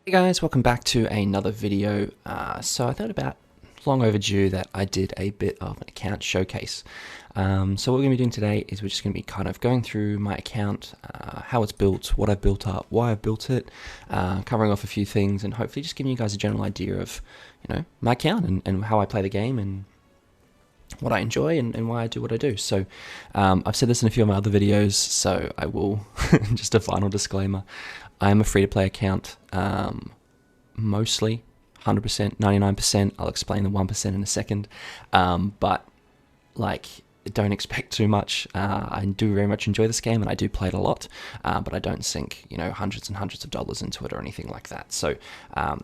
Hey guys, welcome back to another video. So I thought about long overdue that I did a bit of an account showcase. So what we're going to be doing today is we're just going to be kind of going through my account, how it's built, what I've built up, why I've built it, covering off a few things, and hopefully just giving you guys a general idea of, my account and how I play the game and what I enjoy and why I do what I do. So I've said this in a few of my other videos, so I will, just a final disclaimer, I am a free-to-play account, mostly 100%, 99%. I'll explain the 1% in a second, but like, don't expect too much. I do very much enjoy this game and I do play it a lot, but I don't sink, hundreds and hundreds of dollars into it or anything like that. So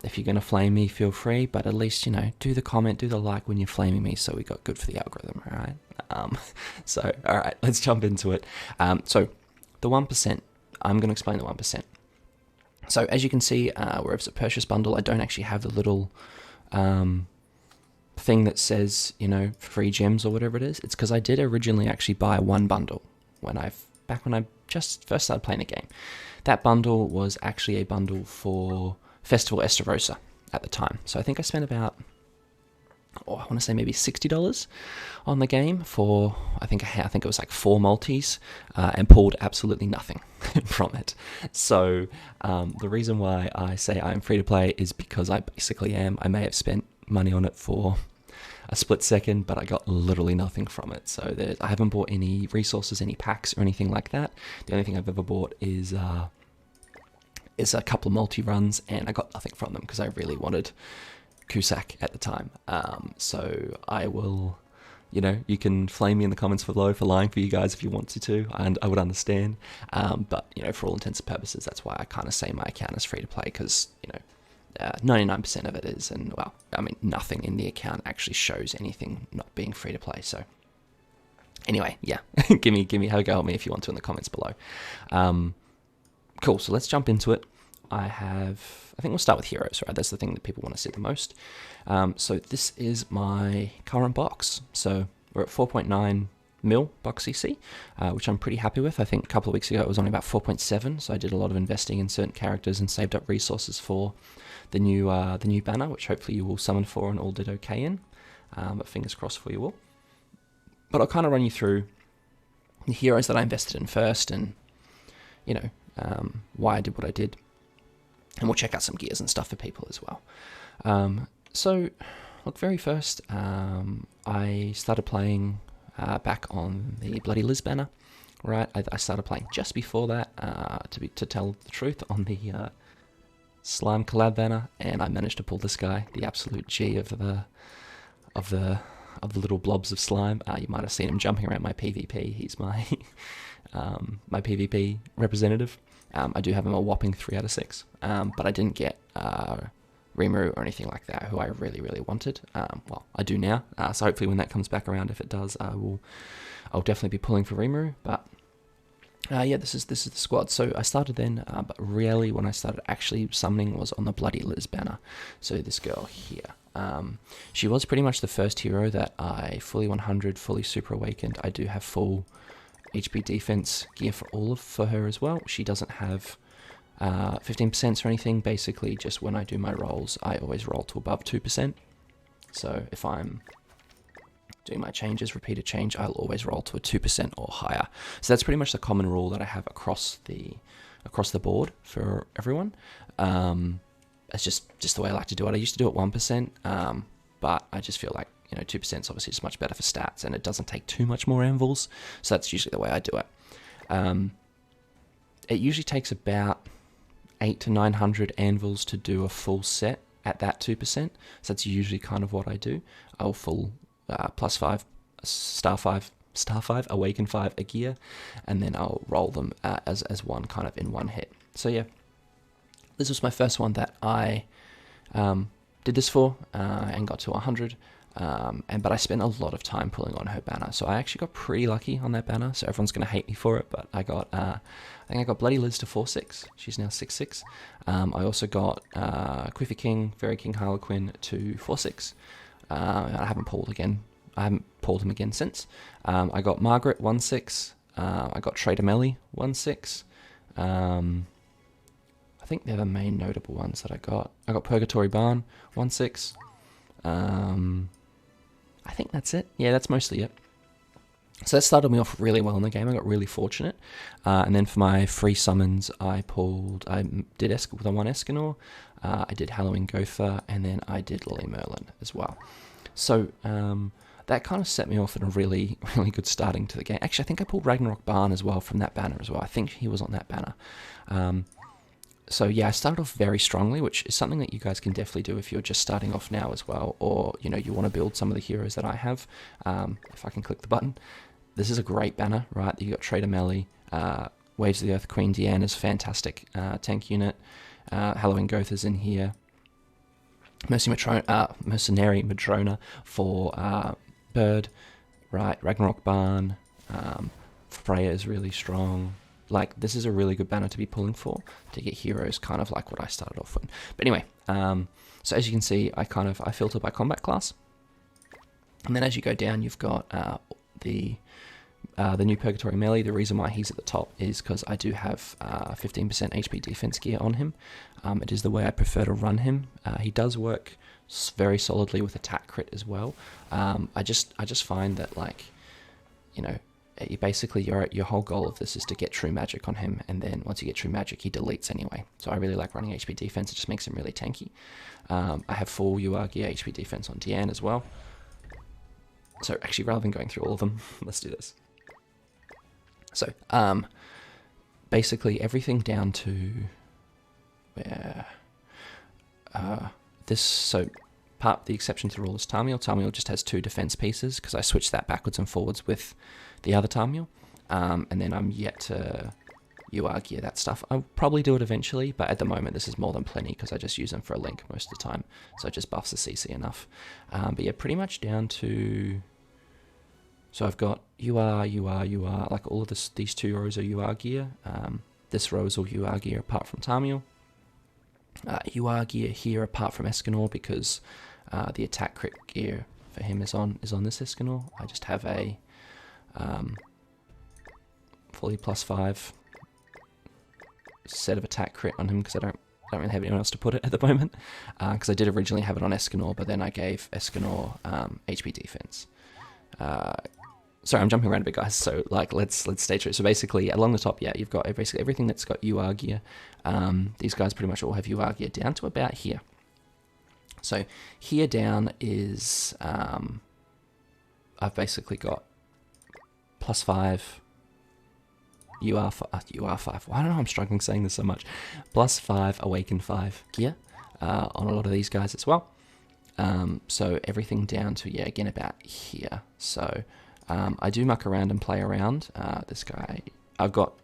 if you're going to flame me, feel free, but at least, do the comment, do the like when you're flaming me so we got good for the algorithm, all right? So, all right, let's jump into it. So the 1%, I'm going to explain the 1%. So as you can see, where it's a purchase bundle, I don't actually have the little thing that says, free gems or whatever it is. It's because I did originally actually buy one bundle back when I just first started playing the game. That bundle was actually a bundle for Festival Esterosa at the time. So I think I spent about, I want to say maybe $60 on the game for, I think it was like 4 multis, and pulled absolutely nothing from it. So the reason why I say I'm free to play is because I basically am. I may have spent money on it for a split second, but I got literally nothing from it. So I haven't bought any resources, any packs or anything like that. The only thing I've ever bought is a couple of multi-runs, and I got nothing from them because I really wanted Cusack at the time. So I will, you can flame me in the comments below for lying for you guys if you want to, and I would understand. But, for all intents and purposes, that's why I kind of say my account is free to play, because, 99% of it is, and well, I mean, nothing in the account actually shows anything not being free to play. So anyway, yeah, give me have a go at me if you want to in the comments below. Cool, so let's jump into it. I think we'll start with heroes, right? That's the thing that people want to see the most. So this is my current box. So we're at 4.9 mil box CC, which I'm pretty happy with. I think a couple of weeks ago it was only about 4.7, so I did a lot of investing in certain characters and saved up resources for the new banner, which hopefully you will summon for and all did okay in. But fingers crossed for you all. But I'll kind of run you through the heroes that I invested in first, and why I did what I did. And we'll check out some gears and stuff for people as well. So, look, very first, I started playing back on the Bloody Liz banner, right? I started playing just before that, to tell the truth, on the Slime collab banner, and I managed to pull this guy, the absolute G of the little blobs of slime. You might have seen him jumping around my PvP. He's my my PvP representative. I do have him a whopping 3 out of 6, but I didn't get Rimuru or anything like that, who I really, really wanted. Well, I do now, so hopefully when that comes back around, if it does, I'll definitely be pulling for Rimuru. But yeah, this is the squad. So I started then, but really when I started actually summoning was on the Bloody Liz banner. So this girl here. She was pretty much the first hero that I fully 100, fully super awakened. I do have full HP defense gear for her as well. She doesn't have 15% or anything. Basically, just when I do my rolls, I always roll to above 2%. So if I'm doing my changes, repeated change, I'll always roll to a 2% or higher. So that's pretty much the common rule that I have across the board for everyone. It's just the way I like to do it. I used to do it 1%, but I just feel like 2% is obviously just much better for stats, and it doesn't take too much more anvils, so that's usually the way I do it. It usually takes about 800 to 900 anvils to do a full set at that 2%, so that's usually kind of what I do. I'll full +5, star 5, awaken 5 a gear, and then I'll roll them as one kind of in one hit. So yeah, this was my first one that I did this for, and got to 100. But I spent a lot of time pulling on her banner, so I actually got pretty lucky on that banner. So everyone's gonna hate me for it, but I got I think I got Bloody Liz to 4/6. She's now 6/6. I also got Quiffy King, Fairy King Harlequin to 4/6. I haven't pulled him again since. I got Margaret 1/6. I got Trader Melly 1/6. I think they're the main notable ones that I got. I got Purgatory Barn, 1/6. I think that's it. Yeah, that's mostly it. So that started me off really well in the game. I got really fortunate. And then for my free summons, I did the one Escanor, I did Halloween Gotha, and then I did Lily Merlin as well. So that kind of set me off in a really, really good starting to the game. Actually, I think I pulled Ragnarok Barn as well from that banner as well. I think he was on that banner. So yeah, I started off very strongly, which is something that you guys can definitely do if you're just starting off now as well, or you want to build some of the heroes that I have. If I can click the button, this is a great banner, right? You got Trader Melly, Waves of the Earth, Queen Deanna's fantastic tank unit, Halloween Gotha's in here, Mercenary Madrona for Bird, right? Ragnarok Barn, Freya is really strong. Like, this is a really good banner to be pulling for, to get heroes kind of like what I started off with. But anyway, so as you can see, I filter by combat class. And then as you go down, you've got the new Purgatory Melee. The reason why he's at the top is because I do have 15% HP defense gear on him. It is the way I prefer to run him. He does work very solidly with attack crit as well. I just find that, like, basically your whole goal of this is to get true magic on him, and then once you get true magic, he deletes anyway. So I really like running HP defense. It just makes him really tanky. I have full UR gear HP defense on Deanne as well. So actually, rather than going through all of them, let's do this. So basically everything down to where the exception to the rule is Tamil. Tamil just has 2 defense pieces because I switched that backwards and forwards with the other Tamil. And then I'm yet to UR gear that stuff. I'll probably do it eventually, but at the moment this is more than plenty because I just use them for a link most of the time. So it just buffs the CC enough. But yeah, pretty much down to... So I've got UR, like all of these 2 rows are UR gear. This row is all UR gear apart from Tamil. UR gear here apart from Escanor because the attack crit gear for him is on this Escanor. I just have a fully +5 set of attack crit on him because I don't really have anyone else to put it at the moment. Because I did originally have it on Escanor, but then I gave Escanor HP defense. Sorry, I'm jumping around a bit, guys. So like, let's stay true. So basically, along the top, yeah, you've got basically everything that's got UR gear. These guys pretty much all have UR gear down to about here. So here down is I've basically got +5 UR5. Why don't know I'm struggling saying this so much? +5 Awaken 5 gear on a lot of these guys as well. So everything down to, yeah, again about here. So I do muck around and play around. This guy, I've got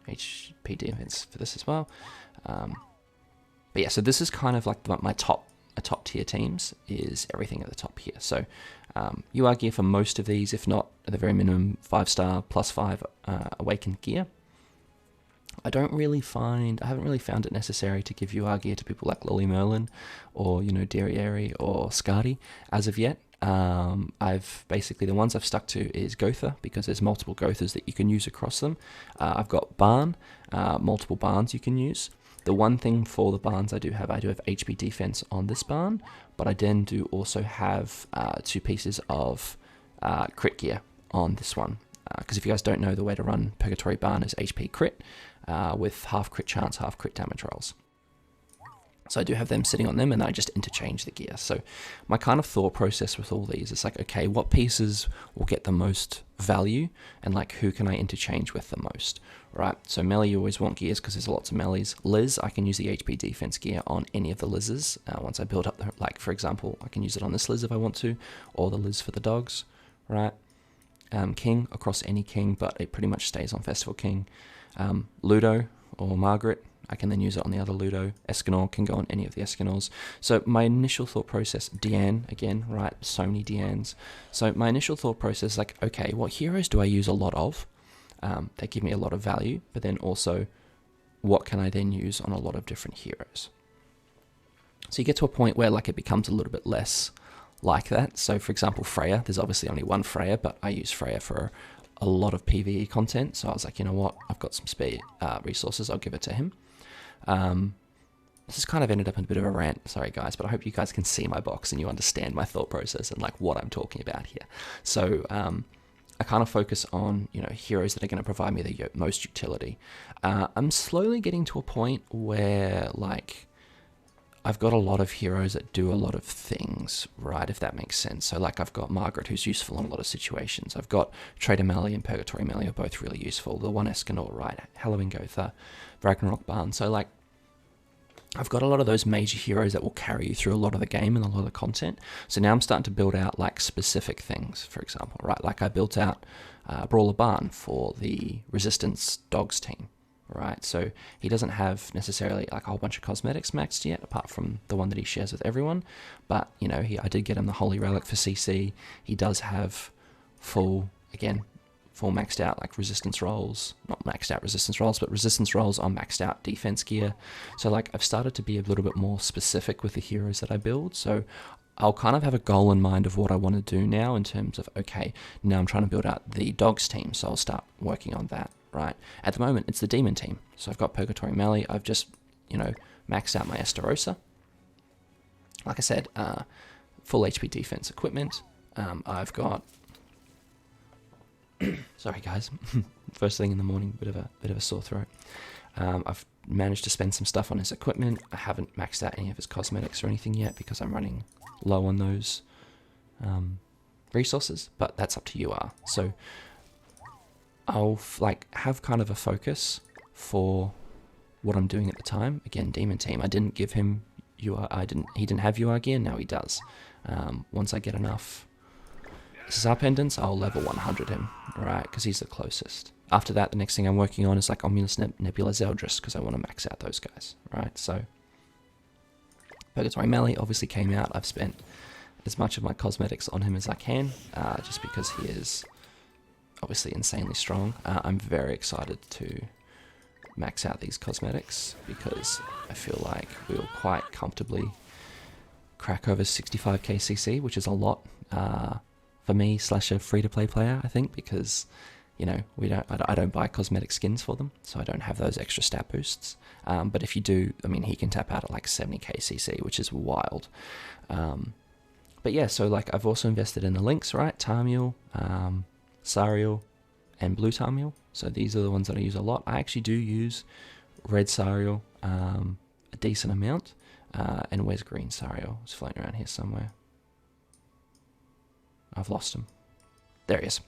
HP defense for this as well. But yeah, so this is kind of like my top tier teams is everything at the top here. So UR gear for most of these, if not at the very minimum 5-star +5 awakened gear. I haven't really found it necessary to give UR gear to people like Lily Merlin or, Derriere or Skadi as of yet. I've basically, the ones I've stuck to is Gotha because there's multiple Gothas that you can use across them. I've got Barn, multiple Barns you can use. The one thing for the Barns I do have HP defense on this Barn, but I then do also have 2 pieces of crit gear on this one. Because if you guys don't know, the way to run Purgatory Barn is HP crit with half crit chance, half crit damage rolls. So I do have them sitting on them, and then I just interchange the gear. So my kind of thought process with all these is like, okay, what pieces will get the most value, and like who can I interchange with the most, right? So melee, you always want gears because there's lots of melees. Liz, I can use the HP defense gear on any of the Liz's. Once I build up, like for example, I can use it on this Liz if I want to, or the Liz for the dogs, right? King, across any King, but it pretty much stays on Festival King. Ludo or Margaret, I can then use it on the other Ludo. Escanor can go on any of the Escanors. So my initial thought process, Deanne, again, right, so many Deannes. So my initial thought process is like, okay, what heroes do I use a lot of? They give me a lot of value, but then also, what can I then use on a lot of different heroes? So you get to a point where like it becomes a little bit less like that. So for example, Freya, there's obviously only one Freya, but I use Freya for a lot of PvE content. So I was like, you know what, I've got some spare resources, I'll give it to him. this has kind of ended up in a bit of a rant, sorry guys, but I hope you guys can see my box and you understand my thought process and like what I'm talking about here. So I kind of focus on, you know, heroes that are going to provide me the most utility. I'm slowly getting to a point where like I've got a lot of heroes that do a lot of things, right, if that makes sense. So like I've got Margaret, who's useful in a lot of situations. I've got Traitor Melee and Purgatory Melee are both really useful. The one Escanor, right, Halloween Gotha, Ragnarok Barn. So like I've got a lot of those major heroes that will carry you through a lot of the game and a lot of the content. So now I'm starting to build out like specific things, for example, right? Like I built out Brawler Barn for the Resistance Dogs team, right? So he doesn't have necessarily like a whole bunch of cosmetics maxed yet, apart from the one that he shares with everyone. But, you know, I did get him the Holy Relic for CC. He does have full maxed out like resistance rolls, not maxed out resistance rolls, but resistance rolls on maxed out defense gear. So like I've started to be a little bit more specific with the heroes that I build. So I'll kind of have a goal in mind of what I want to do now in terms of, okay, now I'm trying to build out the dogs team. So I'll start working on that, right? At the moment, it's the demon team. So I've got Purgatory Melee. I've just, you know, maxed out my Estarossa. Like I said, full HP defense equipment. I've got sorry guys, first thing in the morning, bit of a sore throat. I've managed to spend some stuff on his equipment. I haven't maxed out any of his cosmetics or anything yet because I'm running low on those resources, but that's up to you. So I'll like have kind of a focus for what I'm doing at the time. Again, Demon Team, I didn't give him UR, he didn't have UR gear, now he does. Once I get enough SSR pendants, I'll level 100 him, right, because he's the closest. After that, the next thing I'm working on is like Omnilus Nebula Zeldris, because I want to max out those guys, right? So Purgatory Melee obviously came out. I've spent as much of my cosmetics on him as I can, just because he is obviously insanely strong. I'm very excited to max out these cosmetics because I feel like we'll quite comfortably crack over 65k CC, which is a lot for me / a free-to-play player, I think, because, you know, I don't buy cosmetic skins for them, so I don't have those extra stat boosts. But if you do, I mean, he can tap out at like 70k CC, which is wild. But yeah, so like I've also invested in the links, right? Tarmiel, Sariel, and Blue Tarmiel. So these are the ones that I use a lot. I actually do use Red Sariel a decent amount. And where's Green Sariel? It's floating around here somewhere. I've lost him. There he is.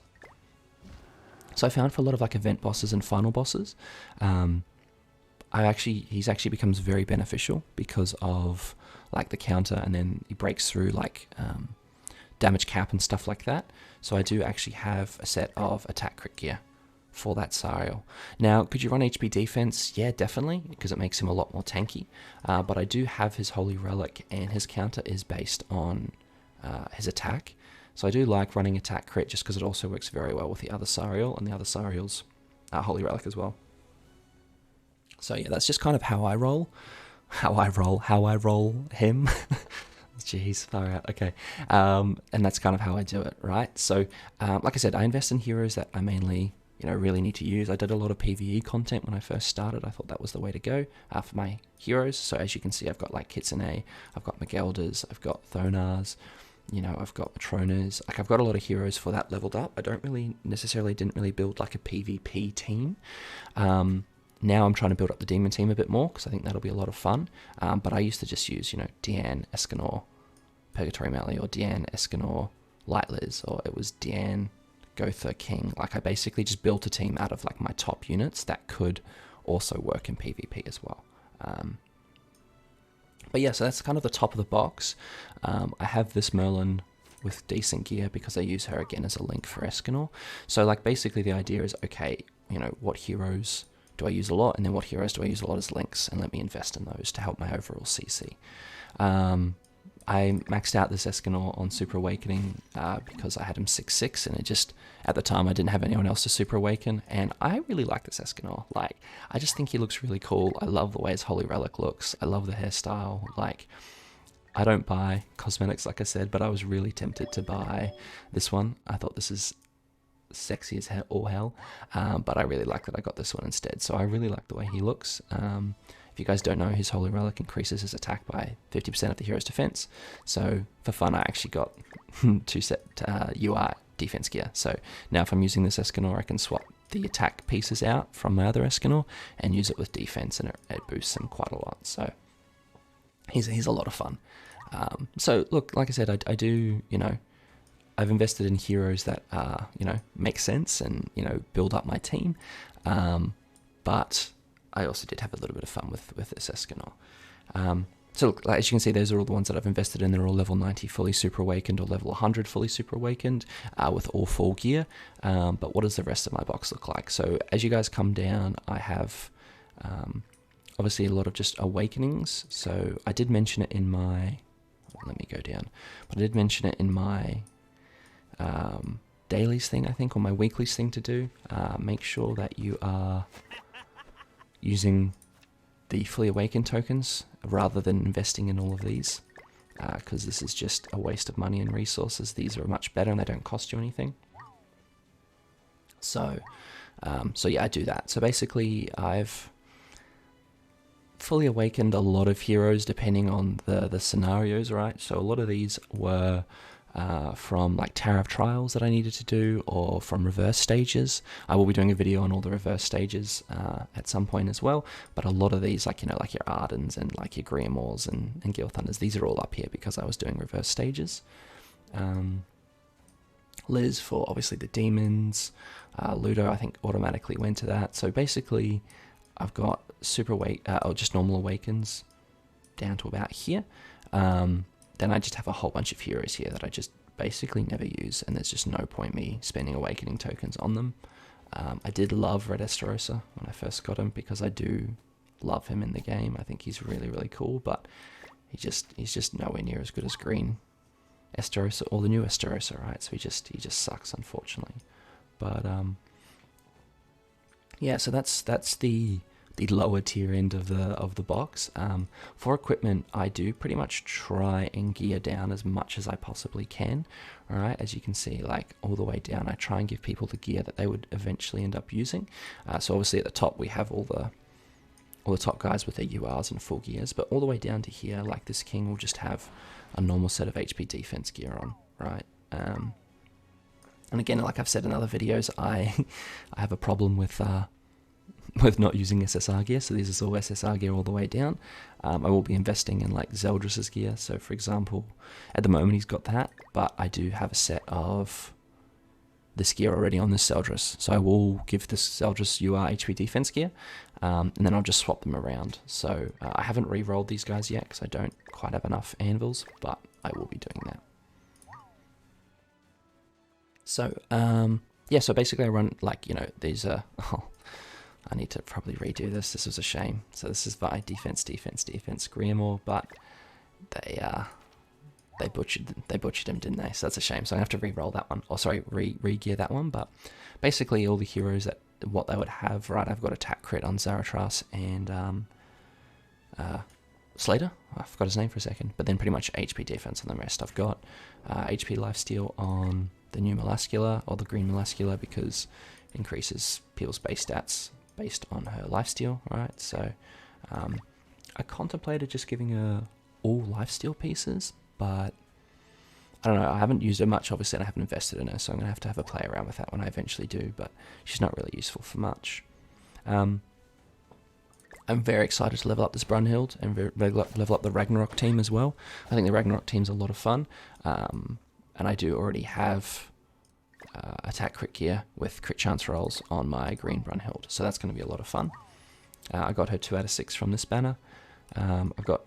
So I found for a lot of like event bosses and final bosses, he's actually becomes very beneficial because of like the counter, and then he breaks through like damage cap and stuff like that. So I do actually have a set of attack crit gear for that Sariel. Now, could you run HP defense? Yeah, definitely, because it makes him a lot more tanky. But I do have his Holy Relic, and his counter is based on his attack. So I do like running attack crit just because it also works very well with the other Sariel and the other Sariel's Holy Relic as well. So yeah, that's just kind of how I roll. How I roll him. Jeez, far out. Okay. And that's kind of how I do it, right? So, like I said, I invest in heroes that I mainly, you know, really need to use. I did a lot of PvE content when I first started. I thought that was the way to go for my heroes. So as you can see, I've got like Kitsune, I've got Mageldas, I've got Thonars, you know, I've got Matronas. Like I've got a lot of heroes for that leveled up. I didn't really build like a PvP team. Now I'm trying to build up the Demon team a bit more because I think that'll be a lot of fun. But I used to just use, you know, Diane, Escanor, Purgatory Melee, or Diane, Escanor, Light Liz, or it was Diane, Gotha, King. Like I basically just built a team out of like my top units that could also work in PvP as well. But yeah, so that's kind of the top of the box. I have this Merlin with decent gear because I use her again as a link for Escanor. So like basically the idea is, okay, you know, what heroes do I use a lot, and then what heroes do I use a lot as links, and let me invest in those to help my overall CC. I maxed out this Escanor on Super Awakening because I had him 6/6, and it just, at the time, I didn't have anyone else to Super Awaken, and I really like this Escanor. Like, I just think he looks really cool. I love the way his Holy Relic looks. I love the hairstyle. Like, I don't buy cosmetics, like I said, but I was really tempted to buy this one. I thought this is sexy as all hell, but I really like that I got this one instead. So I really like the way he looks. If you guys don't know, his Holy Relic increases his attack by 50% of the hero's defense. So for fun, I actually got 2 set UI defense gear. So now if I'm using this Escanor, I can swap the attack pieces out from my other Escanor and use it with defense, and it boosts him quite a lot. So he's a lot of fun. So look, like I said, I do, I've invested in heroes that make sense and, build up my team. But I also did have a little bit of fun with this Escanor. So look, as you can see, those are all the ones that I've invested in. They're all level 90 fully super awakened or level 100 fully super awakened with all full gear. But what does the rest of my box look like? So as you guys come down, I have obviously a lot of just awakenings. So I did mention it in my... Let me go down. But I did mention it in my dailies thing, I think, or my weeklies thing to do. Make sure that you are using the fully awakened tokens rather than investing in all of these, because this is just a waste of money and resources. These are much better and they don't cost you anything. So yeah, I do that. So basically I've fully awakened a lot of heroes depending on the scenarios, right? So a lot of these were from like Tower of Trials that I needed to do, or from reverse stages. I will be doing a video on all the reverse stages at some point as well, but a lot of these, like your Ardens and like your Griamores and Gil Thunders, these are all up here because I was doing reverse stages. Liz for obviously the demons. Ludo I think automatically went to that. So basically I've got or just normal awakens down to about here. Then I just have a whole bunch of heroes here that I just basically never use, and there's just no point me spending awakening tokens on them. I did love Red Estarossa when I first got him because I do love him in the game. I think he's really, really cool, but he's just nowhere near as good as Green Estarossa or the new Estarossa, right? So he just sucks, unfortunately. But yeah, so that's the lower tier end of the box. For equipment, I do pretty much try and gear down as much as I possibly can. All right, as you can see, like all the way down, I try and give people the gear that they would eventually end up using. So obviously at the top we have all the top guys with their URs and full gears, but all the way down to here, like this king will just have a normal set of HP defense gear on, right? And again, like I've said in other videos, I have a problem with not using SSR gear, so this is all SSR gear all the way down. I will be investing in like Zeldris's gear, so for example, at the moment he's got that, but I do have a set of this gear already on this Zeldris, so I will give this Zeldris UR HP defense gear, and then I'll just swap them around. So I haven't re-rolled these guys yet because I don't quite have enough anvils, but I will be doing that. So yeah, so basically I run like, these I need to probably redo this. This was a shame. So this is by defense, Griamore, but they butchered him, didn't they? So that's a shame. So I have to re-roll that one. Or sorry, re-gear that one. But basically all the heroes what they would have, right? I've got attack crit on Zaratras and Slater. I forgot his name for a second. But then pretty much HP defense on the rest. I've got HP lifesteal on the new Melascula or the green Melascula because it increases people's base stats based on her lifesteal, right? So I contemplated just giving her all lifesteal pieces, but I don't know, I haven't used her much, obviously, and I haven't invested in her, so I'm going to have a play around with that when I eventually do, but she's not really useful for much. I'm very excited to level up this Brunhild and level up the Ragnarok team as well. I think the Ragnarok team's a lot of fun, and I do already have attack crit gear with crit chance rolls on my green Brunhild, so that's going to be a lot of fun. I got her 2 out of 6 from this banner. I've got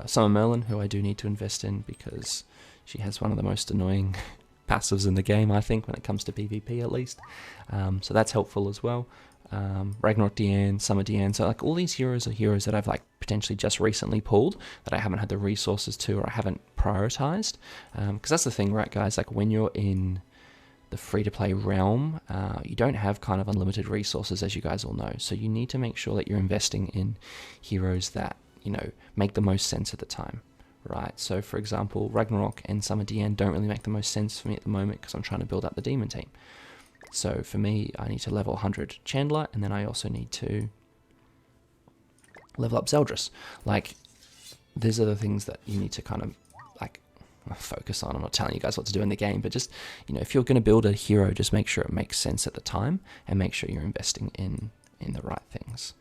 Summer Merlin, who I do need to invest in because she has one of the most annoying passives in the game, I think, when it comes to PvP at least. So that's helpful as well. Ragnarok Diane, Summer Diane, so like all these heroes are heroes that I've like potentially just recently pulled that I haven't had the resources to or I haven't prioritized, because that's the thing, right guys, like when you're in the free-to-play realm, you don't have kind of unlimited resources, as you guys all know, so you need to make sure that you're investing in heroes that, make the most sense at the time, right? So for example, Ragnarok and Summer Diane don't really make the most sense for me at the moment because I'm trying to build up the demon team. So for me, I need to level 100 Chandler, and then I also need to level up Zeldris. Like, these are the things that you need to kind of like focus on. I'm not telling you guys what to do in the game, but just, you know, if you're going to build a hero, just make sure it makes sense at the time and make sure you're investing in the right things.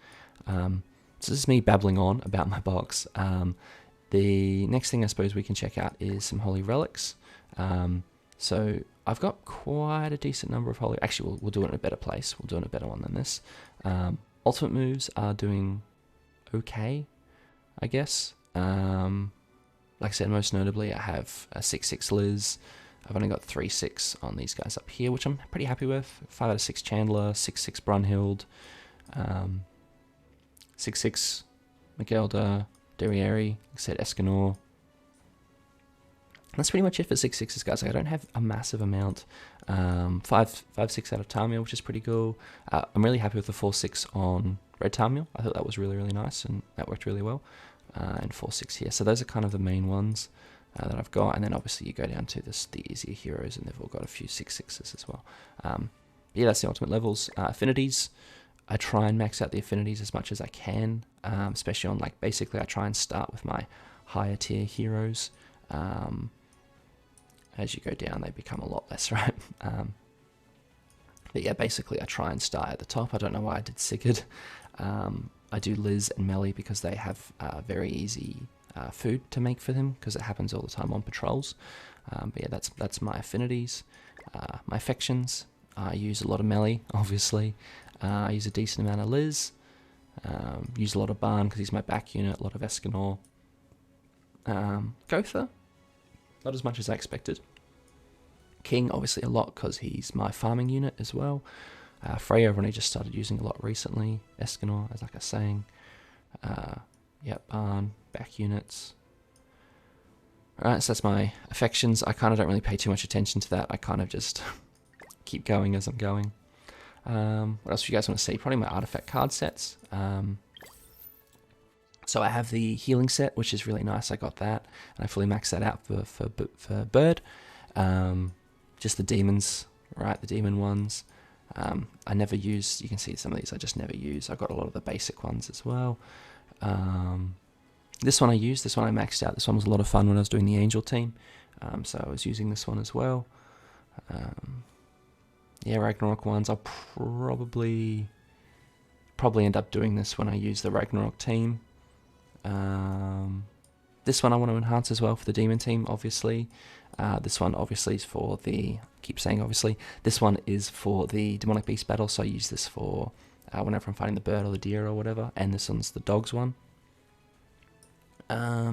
So this is me babbling on about my box. The next thing I suppose we can check out is some holy relics. So I've got quite a decent number of holy. Actually, we'll do it in a better place. We'll do it in a better one than this. Ultimate moves are doing okay, I guess. Like I said, most notably, I have a 6/6 Liz. I've only got 3/6 on these guys up here, which I'm pretty happy with. 5 out of 6 Chandler, 6/6 Brunhild, 6/6 Magelda, Derriere, like I said, Escanor. That's pretty much it for 6/6s, guys. Like, I don't have a massive amount. 5/6 out of Tamil, which is pretty cool. I'm really happy with the 4/6 on Red Tamil. I thought that was really, really nice, and that worked really well. And 4/6 here. So those are kind of the main ones that I've got. And then obviously you go down to the easier heroes, and they've all got a few 6/6s as well. Yeah, that's the ultimate levels. Affinities, I try and max out the affinities as much as I can, especially on, like, basically I try and start with my higher tier heroes. As you go down, they become a lot less, right? But yeah, basically I try and start at the top. I don't know why I did Sigurd. I do Liz and Melly because they have very easy food to make for them, because it happens all the time on patrols. But yeah, that's my affinities. My affections, I use a lot of Melly, obviously. I use a decent amount of Liz. Use a lot of Barn because he's my back unit. A lot of Escanor. Gotha, not as much as I expected. King, obviously a lot because he's my farming unit as well. Freya, I've only just started using a lot recently. Escanor, as like I was saying. Barn, back units. Alright, so that's my affections. I kind of don't really pay too much attention to that. I kind of just keep going as I'm going. What else do you guys want to see? Probably my artifact card sets. So I have the healing set, which is really nice. I got that, and I fully maxed that out for Bird. Just the demons, right? The demon ones. I never use, you can see some of these I just never use. I got a lot of the basic ones as well. This one I used, this one I maxed out. This one was a lot of fun when I was doing the angel team. So I was using this one as well. Yeah, Ragnarok ones, I'll probably end up doing this when I use the Ragnarok team. This one I want to enhance as well for the demon team, obviously. This one obviously is for the, keep saying obviously, this one is for the demonic beast battle, so I use this for whenever I'm fighting the bird or the deer or whatever, and this one's the dogs one. I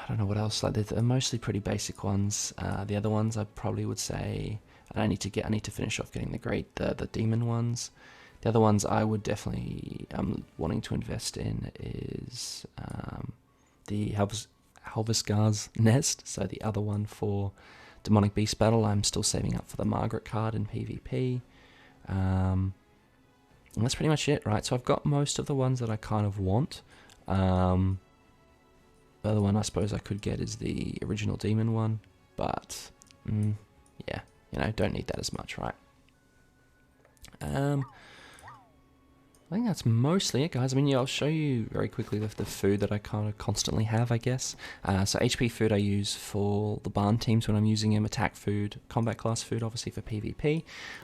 don't know what else, like they're mostly pretty basic ones. The other ones I probably would say, and I need to finish off getting the demon ones. The other ones I would definitely wanting to invest in is the Halvisgar's Nest, so the other one for Demonic Beast Battle. I'm still saving up for the Margaret card in PvP. And that's pretty much it, right? So I've got most of the ones that I kind of want. The other one I suppose I could get is the original demon one, but yeah, don't need that as much, right? I think that's mostly it, guys. I mean, yeah, I'll show you very quickly the food that I kind of constantly have, I guess. So HP food I use for the barn teams when I'm using them, attack food, combat class food, obviously for PvP.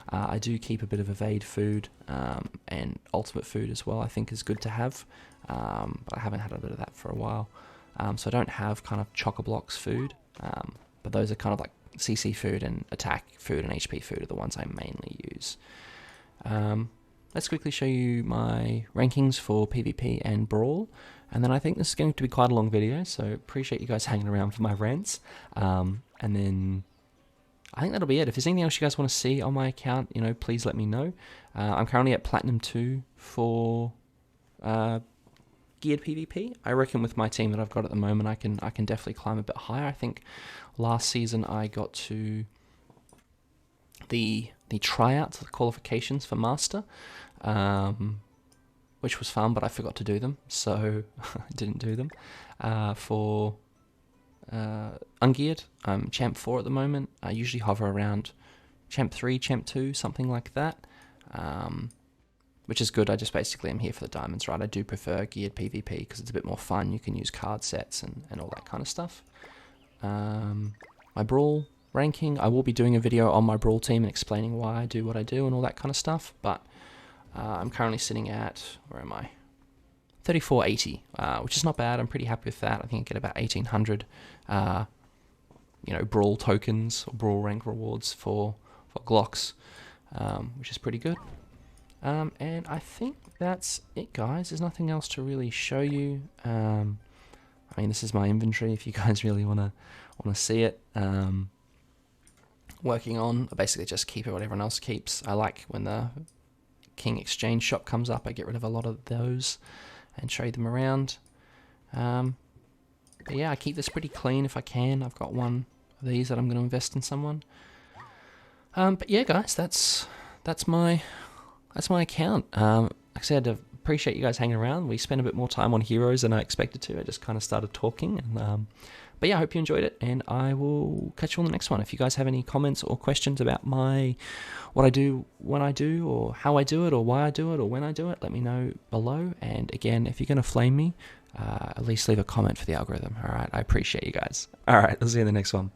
I do keep a bit of evade food and ultimate food as well, I think is good to have. But I haven't had a bit of that for a while. So I don't have kind of chock-a-blocks food, but those are kind of like CC food and attack food and HP food are the ones I mainly use. Let's quickly show you my rankings for PvP and Brawl, and then I think this is going to be quite a long video, so appreciate you guys hanging around for my rants, and then I think that'll be it. If there's anything else you guys want to see on my account, please let me know. I'm currently at Platinum 2 for geared PvP. I reckon with my team that I've got at the moment, I can definitely climb a bit higher. I think last season I got to the tryouts, the qualifications for Master, which was fun, but I forgot to do them, so I didn't do them. For ungeared, I'm Champ 4 at the moment. I usually hover around Champ 3, Champ 2, something like that. which is good. I just basically am here for the diamonds, right? I do prefer geared PvP because it's a bit more fun. You can use card sets and all that kind of stuff. My Brawl ranking, I will be doing a video on my Brawl team and explaining why I do what I do and all that kind of stuff, but I'm currently sitting at, where am I? 3480, which is not bad. I'm pretty happy with that. I think I get about 1800 Brawl tokens or Brawl rank rewards for Glocks, which is pretty good. And I think that's it, guys. There's nothing else to really show you. I mean, this is my inventory if you guys really want to see it. Working on, I basically just keep it what everyone else keeps. I like when the King Exchange shop comes up, I get rid of a lot of those and trade them around. But yeah, I keep this pretty clean if I can. I've got one of these that I'm going to invest in someone. But yeah, guys, that's my account. Like I said, I appreciate you guys hanging around. We spent a bit more time on heroes than I expected to. I just kind of started talking, and but yeah, I hope you enjoyed it, and I will catch you on the next one. If you guys have any comments or questions about what I do, when I do, or how I do it, or why I do it, or when I do it, let me know below. And again, if you're going to flame me, at least leave a comment for the algorithm. All right, I appreciate you guys. All right, I'll see you in the next one.